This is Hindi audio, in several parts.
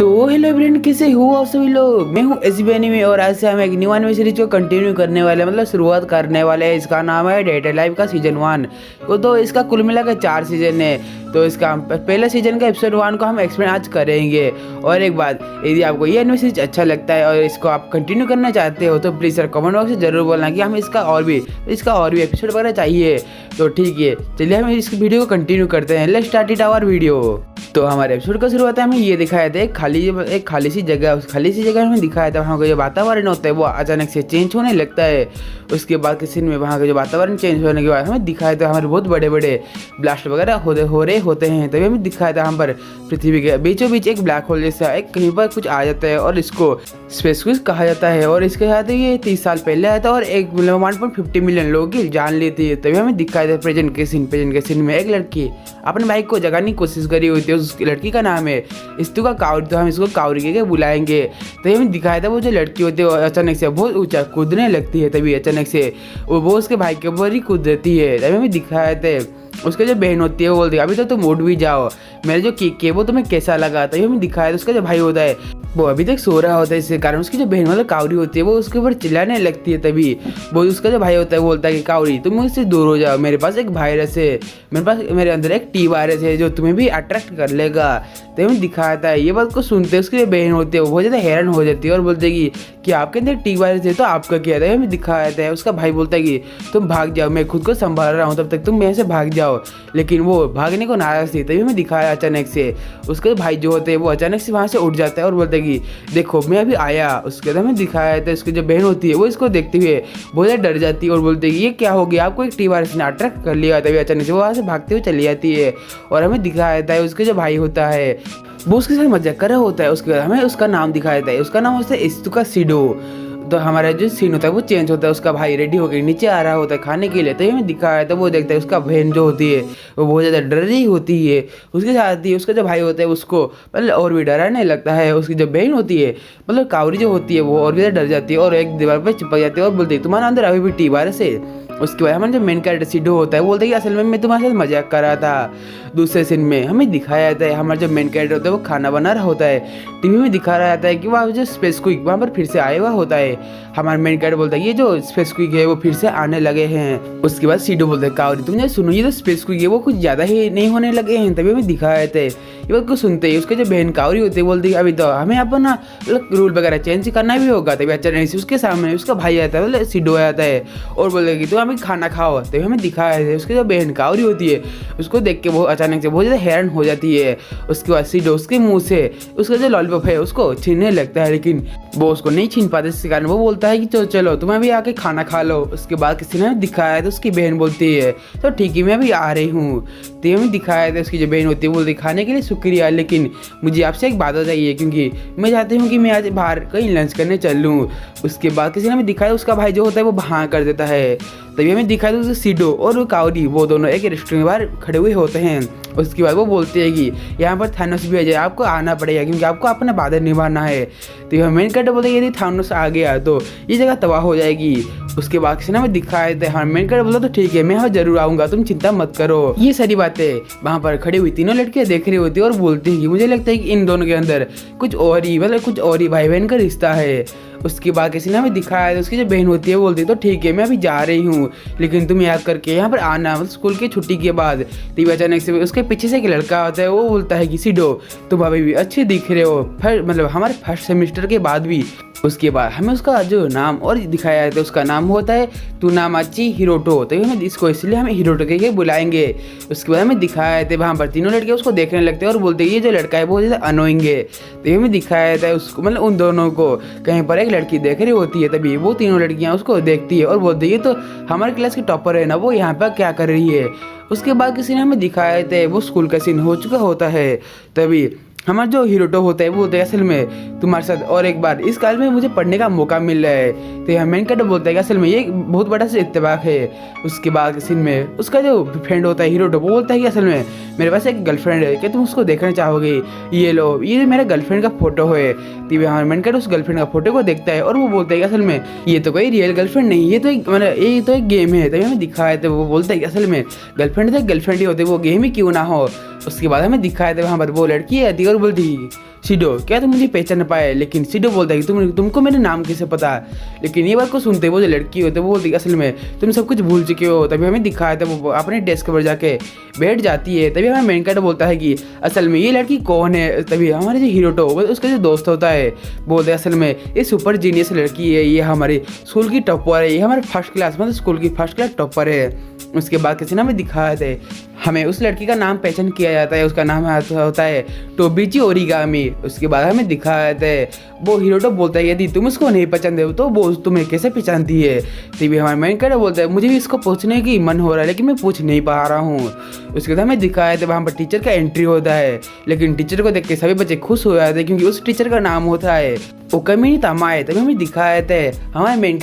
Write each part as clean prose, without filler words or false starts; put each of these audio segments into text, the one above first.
तो हेलो फ्रेंड, कैसे हो आप सभी लोग। मैं हूँ एसबी एनिमे और आज से हम एक न्यू एनिमे सीरीज को कंटिन्यू करने वाले मतलब शुरुआत करने वाले हैं। इसका नाम है डेट ए लाइफ का सीजन 1 को। तो इसका कुल मिलाकर 4 सीजन है। तो इसका पहले सीजन का एपिसोड 1 को हम एक्सप्लेन आज करेंगे। और एक बात, यदि आपको ये एनिमे सीरीज अच्छा लगता है और इसको आप कंटिन्यू करना चाहते हो तो प्लीज़ सर कमेंट बॉक्स में जरूर बोलना कि हम इसका और भी एपिसोड वगैरह चाहिए। तो ठीक है, चलिए हम इस वीडियो को कंटिन्यू करते हैं। Let's start it our video. तो हमारे एपिसोड का शुरुआत है, हमें ये दिखाया था एक खाली सी जगह। उस खाली सी जगह हमें दिखाया था वहाँ का जो वातावरण होता है वो अचानक से चेंज होने लगता है। उसके बाद किसी में वहाँ का जो वातावरण चेंज होने के बाद हमें दिखाया था हमारे बहुत बड़े बड़े ब्लास्ट वगैरह हो रहे होते हैं। तभी हमें दिखाया था हम पर पृथ्वी के बीचों बीच एक ब्लैक होल जैसा एक कहीं पर कुछ आ जाता है और इसको स्पेस क्विज कहा जाता है। और इसके साथ ये 30 साल पहले आया था और 1.50 मिलियन लोगों की जान ली थी। तभी हमें दिखाया था प्रेजेंट के सीन में एक लड़की अपने भाई को जगाने की कोशिश करी हुई थी। उस लड़की का नाम है इस्तु का कावरी। तो हम इसको कावरी के बुलाएंगे। तभी हमें दिखाया था वो जो लड़की होती है वो अचानक से बहुत ऊंचा कूदने लगती है। तभी अचानक से वो उसके भाई के ऊपर ही कूद देती है। तभी हमें दिखाया था उसके जो बहन होती है वो बोलती है अभी तो तुम उठ भी जाओ, मेरे जो केक है वो तुम्हें कैसा लगा। तभी हमें दिखाया था उसका जो भाई होता है वो अभी तक सो रहा होता है। इसके कारण उसकी जो बहन मतलब कावरी होती है वो उसके ऊपर चिल्लाने लगती है। तभी वो उसका जो भाई होता है वो बोलता है कि कावरी तुम मुझसे दूर हो जाओ, मेरे पास एक वायरस है, मेरे अंदर एक टी वायरस है जो तुम्हें भी अट्रैक्ट कर लेगा। तभी हमें दिखाया था ये बात को सुनते उसकी जो बहन होती है वो बहुत ज़्यादा हैरान हो जाती है और बोलते है कि आपके अंदर टी वायरस है तो आपका क्या था। हमें दिखाया था उसका भाई बोलता है कि तुम भाग जाओ, मैं खुद को संभाल रहा हूँ, तब तक तुम मेरे से भाग जाओ। लेकिन वो भागने को नाराज थी। तभी हमें दिखाया अचानक से उसके भाई जो होते हैं वो अचानक से वहाँ से उठ जाता है और बोलता है कि देखो मैं अभी आया। उसके बाद हमें दिखाया था उसकी जो बहन होती है वो इसको देखते हुए बहुत ज़्यादा डर जाती है और बोलती है कि ये क्या हो गया, आपको एक टी वायरस ने अट्रैक्ट कर लिया। तभी अचानक से वो वहाँ से भागते हुए चली जाती है। और हमें दिखाया था उसके जो भाई होता है वो उसके साथ मजाक कर रहा होता है। उसके बाद हमें उसका नाम दिखाया था, उसका नाम होता है इस्तुका सिडो। तो हमारा जो सीन होता है वो चेंज होता है। उसका भाई रेडी होकर नीचे आ रहा होता है खाने के लिए। तो हमें दिखाया था वो देखता है उसका बहन जो होती है वो बहुत ज़्यादा डर रही होती है। उसके साथ ही उसका जो भाई होता है उसको मतलब और भी डराने लगता है। उसकी जो बहन होती है मतलब कावरी जो होती है वो और भी ज़्यादा डर जाती है और एक दीवार पर चिपक जाती है और बोलती है तुम्हारे अंदर अभी भी टी वायरस है। उसके बाद हमारे जो मेन कैरेक्टर सिडो होता है वो बोलता है कि असल में मैं तुम्हारे साथ मजाक कर रहा था। दूसरे सीन में हमें दिखाया जाता है हमारा जो मेन कैरेक्टर होता है वो खाना बना रहा होता है। टीवी में दिखा रहा जाता है कि वहाँ जो स्पेस क्विक वहाँ पर फिर से आया हुआ होता है। हमारा मेन कैरेक्टर बोलता है ये जो स्पेस क्विक है वो फिर से आने लगे हैं। उसके बाद सिडो बोलता है कावरी तुमने सुनो ये जो स्पेस क्विक है वो कुछ ज़्यादा ही नहीं होने लगे हैं। तभी हमें दिखाया जाता है ये बात को सुनते ही उसके जो बहन कावरी होती है बोलती है अभी तो हमें अपना रूल वगैरह चेंज करना भी होगा। तभी अचानक से उसके सामने उसका भाई आता है मतलब सिडो आता है और बोलता है कि तुम अभी खाना खाओ। तभी हमें दिखाया है उसकी जो बहन कावरी होती है उसको देख के वो अचानक से बहुत ज़्यादा हैरान हो जाती है। उसके बाद सिडो उसके मुंह से उसका जो लॉलीपॉप है उसको छीनने लगता है लेकिन वो उसको नहीं छीन पाते। इसके कारण वो बोलता है कि चलो तुम्हें भी आके खाना खा लो। उसके बाद किसी ने दिखाया है तो उसकी बहन बोलती है तो ठीक है मैं अभी आ रही हूँ। तो हमें दिखाया था उसकी जो बहन होती है वो दिखाने के लिए शुक्रिया, लेकिन मुझे आपसे एक बात हो चाहिए क्योंकि मैं चाहती हूँ कि मैं आज बाहर कहीं लंच करने चल लूँ। उसके बाद किसी ने हमें दिखाया उसका भाई जो होता है वो हाँ कर देता है। तभी हमें दिखाया था सिडो और वो कावरी वो दोनों एक रेस्टोरेंट के बाहर खड़े हुए होते हैं। उसके बाद वो बोलते हैं कि यहाँ पर थानोस भी आ जाए, आपको आना पड़ेगा क्योंकि आपको अपना वादा निभाना है। तो मेन कैरेक्टर बोलते हैं यदि थानोस आ गया तो ये जगह तबाह हो जाएगी। उसके बाद किसी ने हमें दिखाया था हाँ मेन कैरेक्टर बोला तो ठीक है मैं यहाँ जरूर आऊँगा, तुम चिंता मत करो। ये सारी बातें वहाँ पर खड़ी हुई तीनों लड़कियाँ देख रही होती है और बोलती हैं कि मुझे लगता है कि इन दोनों के अंदर कुछ और ही भाई बहन का रिश्ता है। उसके बाद किसी ने हमें दिखाया उसकी जो बहन होती है वो बोलती है तो ठीक है मैं अभी जा रही हूँ लेकिन तुम याद करके यहाँ पर आना मतलब स्कूल की छुट्टी के बाद। तभी अचानक से उसके पीछे से एक लड़का होता है वो बोलता है कि सिडो तुम अभी भी अच्छे दिख रहे हो मतलब हमारे फर्स्ट सेमेस्टर के बाद भी। उसके बाद हमें उसका जो नाम और दिखाया है उसका नाम होता है तुनामाची हिरोटो। तो हमें इसको इसलिए हमें हिरोटो के बुलाएंगे। उसके बाद हमें दिखाया था वहाँ पर तीनों लड़के उसको देखने लगते हैं और बोलते हैं ये जो लड़का है बहुत ज़्यादा अनोइंग है। तो हमें दिखाया था उसको मतलब उन दोनों को कहीं पर एक लड़की देख रही होती है। तभी वो तीनों लड़कियाँ उसको देखती है और बोलती है तो हमारे क्लास की टॉपर है ना वो यहाँ पर क्या कर रही है। उसके बाद किसी ने हमें दिखाया था वो स्कूल का सीन हो चुका होता है। तभी हमारा जो हिरोटो होता है वो बोलता है असल में तुम्हारे साथ और एक बार इस काल में मुझे पढ़ने का मौका मिल रहा है। तो मेन कैरेक्टर बोलता है कि असल में ये बहुत बड़ा सा इत्तेफाक है। उसके बाद सीन में उसका जो फ्रेंड होता है हिरोटो वो बोलता है कि असल में मेरे पास एक गर्लफ्रेंड है, क्या तुम उसको देखना चाहोगे, ये लो ये मेरा गर्लफ्रेंड का फोटो है। तो हमारा मेन कैरेक्टर उस गर्लफ्रेंड का फोटो को देखता है और वो बोलता है कि असल में ये तो कोई रियल गर्लफ्रेंड नहीं, ये तो एक मतलब ये तो एक गेम है। तभी हमें दिखाया था वो बोलता है कि असल में गर्लफ्रेंड तो गर्लफ्रेंड ही होती है, वो गेम ही क्यों ना हो। उसके बाद हमें दिखाया था वहाँ पर वो लड़की आती है और बोलती सिडो क्या तुम मुझे पहचान पाए? लेकिन सिडो बोलता है कि तुमको मेरे नाम कैसे पता? लेकिन ये बात को सुनते वो जो लड़की होती है वो बोलती है असल में तुम सब कुछ भूल चुके हो। तभी हमें दिखाया था वो अपने डेस्क पर जाके बैठ जाती है। तभी हमें मेन कैरेक्टर बोलता है कि असल में ये लड़की कौन है? तभी हमारे जो हीरोटो उसका जो दोस्त होता है बोलते हैं असल में ये सुपर जीनियस लड़की है, ये हमारी स्कूल की टॉपर है, ये हमारे फर्स्ट क्लास मतलब स्कूल की फर्स्ट क्लास टॉपर है। उसके बाद किसी ने हमें दिखाया था हमें उस लड़की का नाम पहचान किया जाता है, उसका नाम होता है टोबिची ओरिगामी। उसके बाद हमें दिखाया था वो हीरोटो बोलता है यदि तुम उसको नहीं पहचानते हो तो वो तुम्हें कैसे पहचानती है? तभी हमारे मेन कैरेक्टर बोलता है मुझे भी इसको पूछने की मन हो रहा है लेकिन मैं पूछ नहीं पा रहा हूँ। उसके बाद हमें दिखाया था वहाँ पर टीचर का एंट्री होता है, लेकिन टीचर को देख के सभी बच्चे खुश हो जाते हैं क्योंकि उस टीचर का नाम होता है ओकामिनी तमाए। तभी हमें दिखाया था हमारे मेन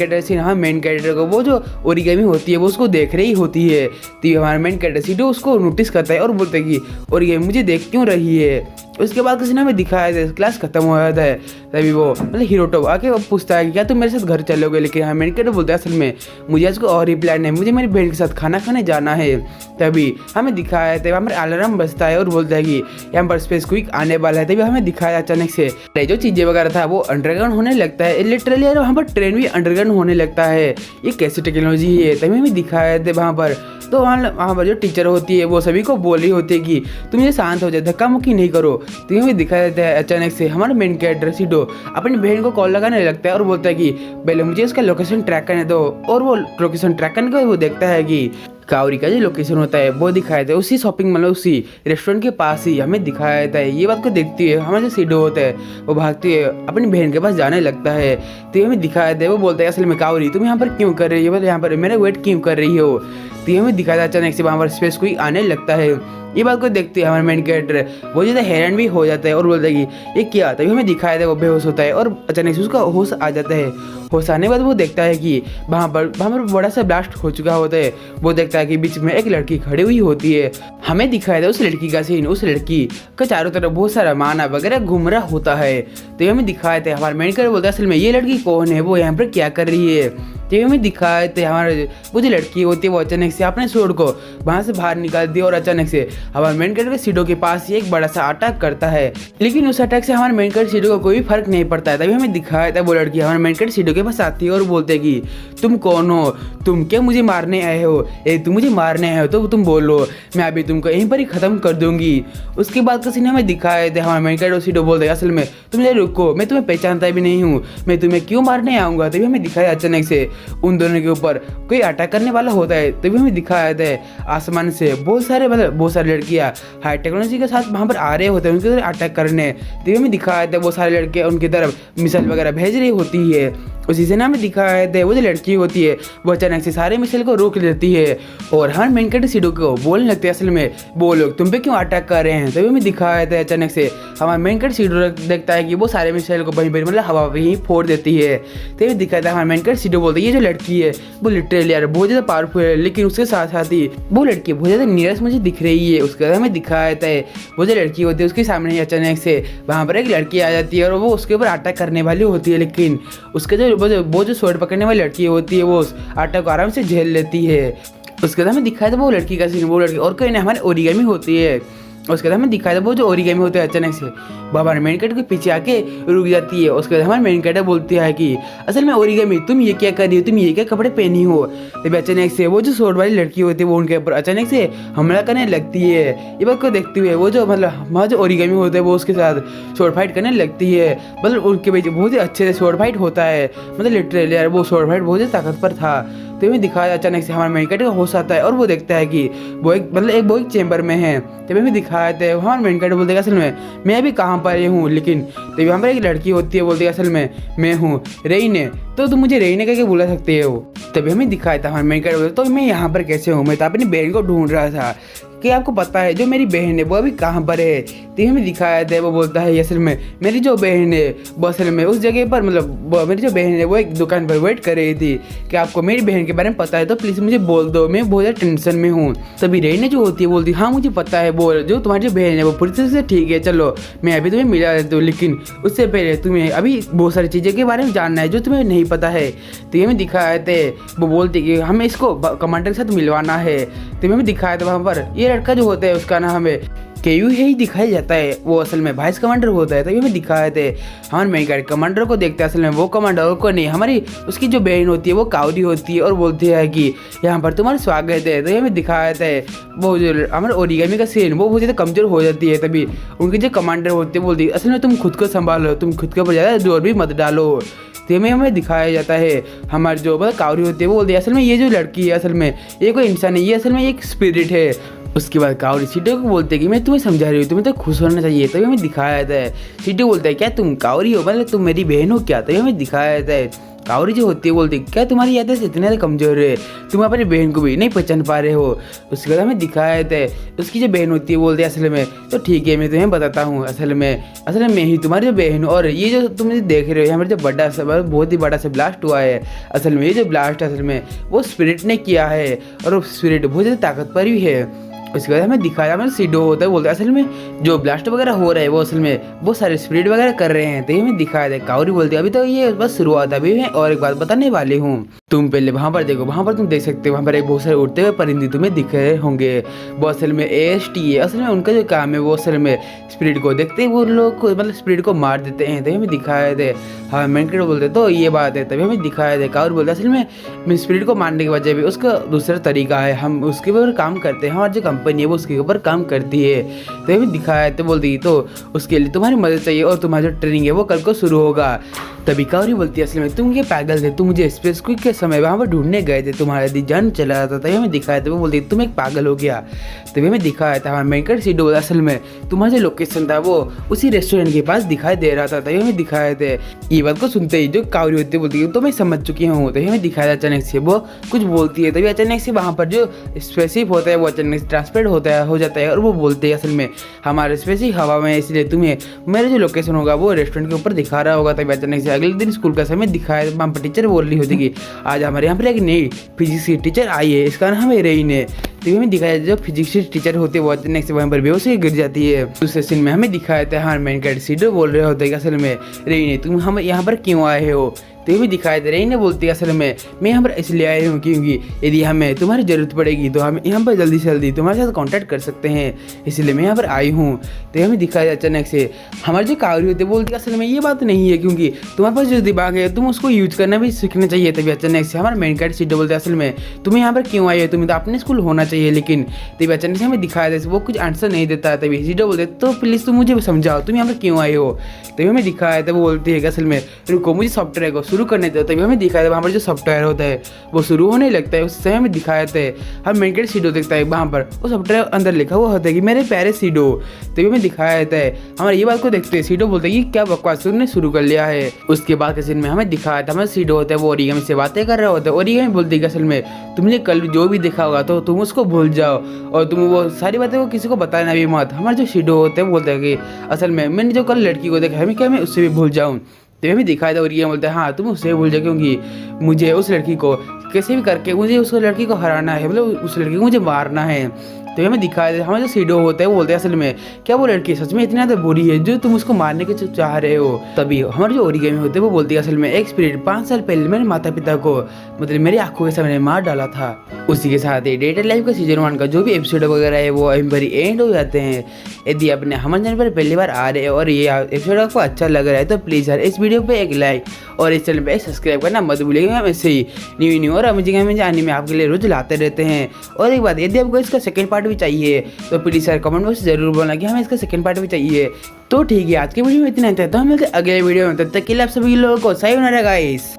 कैरेक्टर को वो जो ओरिगामी होती है वो उसको देख रही होती है। तो हमारा मेन कैरेक्टर सीधो उसको नोटिस करता है और बोलता है कि ओरिगामी मुझे देख क्यों रही है? उसके बाद किसी ने हमें दिखाया था क्लास खत्म हो जाता है। तभी वो मतलब हीरोटो आके पूछता है कि क्या तुम मेरे साथ घर चलोगे? लेकिन हाँ मेन कैरेक्टर बोलता है असल में मुझे आज को और ही प्लान है, मुझे मेरी बहन के साथ खाना खाने जाना है। तभी हमें दिखाया था वहाँ पर अलार्म बजता है और बोलता है कि यहाँ पर स्पेस क्विक आने वाला है। तभी हमें दिखाया अचानक से जो चीज़ें वगैरह था वो अंडरग्राउंड होने लगता है लिटरली, और वहाँ पर ट्रेन भी अंडरग्राउंड होने लगता है। ये कैसी टेक्नोलॉजी है? तभी हमें दिखाया था वहाँ पर तो वहाँ पर जो टीचर होती है वो सभी को बोल रही होती है कि तुम ये शांत हो जाए, धक्का मुक्की नहीं करो। तो हमें दिखाया देता है अचानक से हमारा मेन कैरेक्टर सिडो अपनी बहन को कॉल लगाने लगता है और बोलता है कि पहले मुझे उसका लोकेशन ट्रैक करने दो। और वो लोकेशन ट्रैक करने का वो देखता है कि काउरी का जो लोकेशन होता है वो दिखाया था उसी शॉपिंग मतलब उसी रेस्टोरेंट के पास ही हमें दिखाया जाता है। ये बात को देखती है हमारा जो सिडो होता है वो भागती है अपनी बहन के पास जाने लगता है। तो हमें दिखाया था वो बोलता है असल में काउरी तुम यहाँ पर क्यों कर रही हो, मतलब यहाँ पर मेरा वेट क्यों कर रही हो? तो हमें दिखाया था अचानक से वहाँ पर स्पेस कोई आने लगता है। ये बात को देखते हैं हमारे मेन कैरेक्टर वो ज़्यादा हैरान भी हो जाता है और बोलता है कि ये क्या? तभी हमें दिखाया था वो बेहोश होता है और अचानक से उसका होश आ जाता है। होश आने के बाद वो देखता है कि वहाँ पर बड़ा सा ब्लास्ट हो चुका होता है। वो देखता है कि बीच में एक लड़की खड़ी हुई होती है। हमें दिखाया था उस लड़की का सीन, उस लड़की का चारों तरफ बहुत सारा माना वगैरह घूम रहा होता है। तो हमें दिखाया था हमारे मेन कैरेक्टर बोलता है असल में ये लड़की कौन है, वो यहाँ पर क्या कर रही है? तो हमें दिखाया था हमारे वो जो लड़की होती है वो अचानक से अपने सूट को वहाँ से बाहर निकालती है और अचानक से हमारे मेन कैरेक्टर सिडो के पास ही एक बड़ा सा अटैक करता है। लेकिन उस अटैक से हमारे मेन कैरेक्टर सिडो को कोई फर्क नहीं पड़ता है। तभी हमें दिखाया था वो लड़की हमारे मेन कैरेक्टर सिडो के पास आती है और बोलते है कि तुम कौन हो, तुम क्या मुझे मारने आए हो? तुम मुझे मारने आए हो तो तुम बोलो, मैं अभी तुमको यहीं पर ही खत्म कर दूंगी। उसके बाद किसी ने हमें दिखाया था हमारे मेन कैरेक्टर सिडो बोलते हैं असल में तुम रुको, मैं तुम्हें पहचानता भी नहीं हूँ, मैं तुम्हें क्यों मारने आऊँगा? तभी हमें दिखाया अचानक से उन दोनों के ऊपर कोई अटैक करने वाला होता है। तभी हमें दिखाया था आसमान से बहुत सारी लड़कियां हाई टेक्नोलॉजी के साथ वहाँ पर आ रहे होते हैं उनकी तरफ अटैक करने। तभी हमें दिखाया था वो सारे लड़के उनकी तरफ मिसाइल वगैरह भेज रही होती है। उसी से ना हमें दिखाया था वो जो लड़की होती है वो अचानक से सारे मिसाइल को रोक देती है और हर मेन कैरेक्टर सिडो को बोलने लगते हैं असल में वो लोग तुम पे क्यों अटैक कर रहे हैं? तभी हमें दिखाया था अचानक से हमारा मेन कैरेक्टर सिडो देखता है कि वो सारे मिसाइल को वहीं पर मतलब हवा पे ही फोड़ देती है। तभी दिखाया था हमारा मेन कैरेक्टर सिडो बोलते ये जो लड़की है वो लिटरली यार बहुत ज़्यादा पावरफुल है, लेकिन उसके साथ साथ ही वो लड़की बहुत ज़्यादा नीरस मुझे दिख रही है। उसके बाद हमें दिखाया था वो जो लड़की होती है उसके सामने ही अचानक से वहाँ पर एक लड़की आ जाती है और वो उसके ऊपर अटैक करने वाली होती है, लेकिन उसके जो स्वॉर्ड पकड़ने वाली लड़की होती है वो उस अटैक को आराम से झेल लेती है। उसके बाद हमें दिखाया था वो लड़की का सीन, वो लड़की और कोई नहीं हमारे ओरिगामी होती है। उसके बाद हमें दिखाया था वो जो ओरिगामी होते हैं अचानक से हमारे मेन कैरेक्टर के पीछे आके रुक जाती है। उसके बाद हमारे मेन कैरेक्टर बोलती है कि असल में ओरिगामी तुम ये क्या कर रही हो, तुम ये क्या कपड़े पहनी हो? तभी अचानक से वो जो स्वॉर्ड वाली लड़की होती है वो उनके ऊपर अचानक से हमला करने लगती है। ये बात को देखते हुए वो जो मतलब हमारा जो ओरिगामी होता है वो उसके साथ स्वॉर्ड फाइट करने लगती है। मतलब उनके बीच बहुत ही अच्छे से स्वॉर्ड फाइट होता है, मतलब लिटरली यार वो स्वॉर्ड फाइट बहुत ही ताकतवर था। तो हमें दिखाया अचानक से हमारा मेन कैरेक्टर का होश आता है और वो देखता है कि वो एक चेंबर में है। तभी हमें दिखाया था हमारा मेन कैरेक्टर बोलते हैं असल में मैं अभी कहाँ पर हूँ, लेकिन तभी हमारे एक लड़की होती है बोलती है असल में मैं हूँ रेइने, तो तुम मुझे रेइने करके बुला सकते हो। तभी हमें दिखाया था हमारे मेन कैरेक्टर तो मैं यहाँ पर कैसे हूँ, मैं तो अपनी बहन को ढूंढ रहा था कि आपको पता है जो मेरी बहन है वो अभी कहाँ पर है? तो हमें दिखाया था वो बोलता है असल में मेरी जो बहन है वो असल में उस जगह पर मतलब मेरी जो बहन है वो एक दुकान पर वेट कर रही थी कि आपको मेरी बहन के बारे में पता है तो प्लीज़ मुझे बोल दो, मैं बहुत ज़्यादा टेंशन में हूँ। तभी रेने जो होती है बोलती हाँ मुझे पता है, बोल जो तुम्हारी जो बहन है वो पूरी तरह से ठीक है, चलो मैं अभी तुम्हें मिला देती हूँ, लेकिन उससे पहले तुम्हें अभी बहुत सारी चीज़ें के बारे में जानना है जो तुम्हें नहीं पता है। तो ये हमें दिखाया था वो बोलती कि हमें इसको कमांडर के साथ मिलवाना है। तो हमें दिखाया था वहाँ पर ये लड़का जो होता है उसका नाम है केयू ही दिखाया जाता है, वो असल में वाइस कमांडर होता है। तभी हमें दिखाए थे हमारे मेन कैरेक्टर कमांडर को देखते हैं, असल में वो कमांडर को नहीं, हमारी उसकी जो बहन होती है वो कावरी होती है और बोलती है कि यहाँ पर तुम्हारा स्वागत है। तो हमें दिखाया था वो जो हमारे ओरिगामी का सीन वो बहुत ज़्यादा कमज़ोर हो जाती है। तभी उनके जो कमांडर होते हैं बोलती है असल में तुम खुद को संभालो, तुम खुद के ऊपर ज़्यादा जोर भी मत डालो। तो हमें दिखाया जाता है हमारी जो कावरी होती है वो बोलती है असल में ये जो लड़की है असल में ये कोई इंसान नहीं, ये असल में एक स्पिरिट है। उसके बाद कावरी सीटो को बोलते हैं कि मैं तुम्हें समझा रही हूँ, तुम्हें तो खुश होना चाहिए। तभी हमें दिखाया जाता है सीटो बोलता है क्या तुम कावरी हो, मतलब तुम मेरी बहन हो क्या। तभी हमें दिखाया जाता है कावरी जो होती है बोलती है क्या तुम्हारी यादें इतने ज़्यादा कमज़ोर है, तुम अपनी बहन को भी नहीं पहचान पा रहे हो। उसके बाद हमें दिखाया जाता है उसकी जो बहन होती है बोलती है असल में तो ठीक है मैं तुम्हें बताता हूँ, असल में मैं ही तुम्हारी जो बहन हूँ और ये जो तुम देख रहे हो यहाँ पर जो बड़ा सा बहुत ही बड़ा सा ब्लास्ट हुआ है, असल में ये जो ब्लास्ट असल में वो स्पिरिट ने किया है और वो स्पिरिट बहुत ज़्यादा ताकतवर भी है। उसके बाद हमें दिखाया हमें सीडो होता है बोलते हैं असल में जो ब्लास्ट वगैरह हो रहा है वो असल में बहुत सारे स्पिरिट वगैरह कर रहे हैं। तो हमें दिखाया था कावरी बोलती है अभी तो ये बस शुरुआत, अभी मैं और एक बात बताने वाली हूँ, तुम पहले वहाँ पर देखो, वहाँ पर तुम देख सकते हो वहाँ पर एक बहुत सारे उड़ते हुए परिंदे तुम्हें दिख रहे होंगे, वो असल में AST है। असल में उनका जो काम है वो असल में स्पिरिट को देखते हैं वो लोग को मतलब स्पिरिट को मार देते हैं। तो हमें दिखाया थे हाँ मैंने बोलते तो ये बात है। तभी हमें दिखाया था कावरी बोलते असल में स्पिरिट को मारने के वजह भी उसका दूसरा तरीका है, हम उसके ऊपर काम करते हैं, हमारी जो कंपनी है वो उसके ऊपर काम करती है। तो हमें दिखाया तो बोलती तो उसके लिए तुम्हारी मदद चाहिए और तुम्हारा जो ट्रेनिंग है वो कल को शुरू होगा। तभी कावरी बोलती है असल में तुम ये पागल थे, तुम मुझे स्पेस क्विक के समय वहाँ पर ढूंढने गए थे, तुम्हारा दी जान चला जाता था। तभी हमें दिखाया था वो बोलती तुम एक पागल हो गया। तभी हमें दिखाया था हमारा मेन कैरेक्टर सीडो असल में तुम्हारा जो लोकेशन था वो उसी रेस्टोरेंट के पास दिखाई दे रहा था। तभी हमें दिखाया थे ये बात को सुनते ही जो कावरी होती है बोलती है तो मैं समझ चुकी हूँ। तभी हमें दिखाया था अचानक से वो कुछ बोलती है, तभी अचानक से वहाँ पर जो स्पेसिफिक होता है वो अचानक से ट्रांसपेरेंट होता है हो जाता है और वो बोलते हैं असल में हमारे स्पेसिफिक हवा में, इसलिए तुम्हें मेरा जो लोकेशन होगा वो रेस्टोरेंट के ऊपर दिखा रहा होगा। तभी अचानक से अगले दिन स्कूल का समय दिखाया वहाँ पर टीचर बोल रही होती कि आज हमारे यहाँ पर एक नई फिजिक्स की टीचर आई है, इसका नाम है रेइन है। तभी हमें दिखाया जो फिजिक्स की टीचर होती है वो अचानक से वहाँ पर बेहोश होकर गिर जाती है। दूसरे सीन में हमें दिखाया था हमारे मेन कैरेक्टर सीडो बोल रहे होते हैं असल में रेइन तुम हम यहाँ पर क्यों आए हो। तो ये भी दिखाया दे रही ने बोलती है असल में मैं यहाँ पर इसलिए आई हूँ क्योंकि यदि हमें तुम्हारी ज़रूरत पड़ेगी तो हम यहाँ पर जल्दी से जल्दी तुम्हारे साथ कांटेक्ट कर सकते हैं, इसलिए मैं यहाँ पर आई हूँ। तो हमें दिखाया अचानक से हमारी जो कावरी होती है बोलती है असल में ये बात नहीं है क्योंकि तुम्हारे पास जो दिमाग है तुम उसको यूज करना भी सीखना चाहिए। तभी अचानक से हमारा मेन कैरेक्टर सीडो बोलते हैं असल में तुम्हें यहाँ पर क्यों आई है, तुम्हें तो अपने स्कूल होना चाहिए। लेकिन तभी अचानक से हमें दिखाया था वो कुछ आंसर नहीं देता। तभी सीडो बोलते तो प्लीज़ तुम मुझे समझाओ तुम यहाँ पर क्यों आए हो। तभी हमें दिखाया था वो बोलती है कि असल में रुको मुझे सॉफ्टवेयर को शुरू करने दो। तभी हमें दिखाया था वहाँ पर जो सॉफ्टवेयर होता है वो शुरू होने लगता है। उस समय हमें दिखाया था हम मेन कैरेक्टर सीडो देखता है वहाँ पर वो सॉफ्टवेयर अंदर लिखा हुआ होता है कि मेरे प्यारे सीडो। तभी हमें दिखाया जाता है हमारे ये बात को देखते हैं सीडो बोलता है कि क्या बकवास तुमने शुरू कर लिया है। उसके बाद के सीन में हमें दिखाया था हमारा सीडो होता है वो ओरिगामी से बातें कर रहा होता है। ओरिगामी बोलती है कि असल में तुमने कल जो भी देखा होगा तो तुम उसको भूल जाओ और तुम वो सारी बातें को किसी को बताना भी मत। हमारा जो सीडो होता है वो बोलता है कि असल में मैंने जो कल लड़की को देखा है क्या मैं उससे भी भूल जाऊँ। तो हमें दिखाया था और ये बोलता है हाँ तुम उससे भूल जाओ क्योंकि मुझे उस लड़की को कैसे भी करके मुझे उस लड़की को हराना है, मतलब उस लड़की को मुझे मारना है। तो हमें दिखाया था हमारा जो सीडो होता है वो बोलते हैं असल में क्या वो लड़की सच में इतनी ज़्यादा बुरी है जो तुम उसको मारने के चाह रहे हो। तभी हमारे जो ओरिगामी होते हैं वो बोलती है असल में एक स्पिरिट 5 साल पहले मेरे माता पिता को मतलब मेरी आंखों के सामने मार डाला था। उसी के साथ ही डेटेड लाइफ का सीजन 1 का जो भी एपिसोड वगैरह है वो अभी पर एंड हो जाते हैं। यदि अपने हमारे चैनल पर पहली बार आ रहे हैं और ये एपिसोड आपको अच्छा लग रहा है तो प्लीज़ यार इस वीडियो पर एक लाइक और इस चैनल पर सब्सक्राइब करना मत भूलिएगा। हम ऐसे ही न्यू और अमेजिंग आने में आपके लिए रोज लाते रहते हैं। और एक बात यदि आपको इसका सेकंड पार्ट भी चाहिए तो प्लीज़ यार कमेंट बॉक्स जरूर बोलना कि हमें इसका सेकंड पार्ट भी चाहिए। तो ठीक है आज के वीडियो में इतना था, तो हम मिलते हैं अगले वीडियो में, तब तक के लिए आप सभी लोगों को सही होना रहेगा गाइस।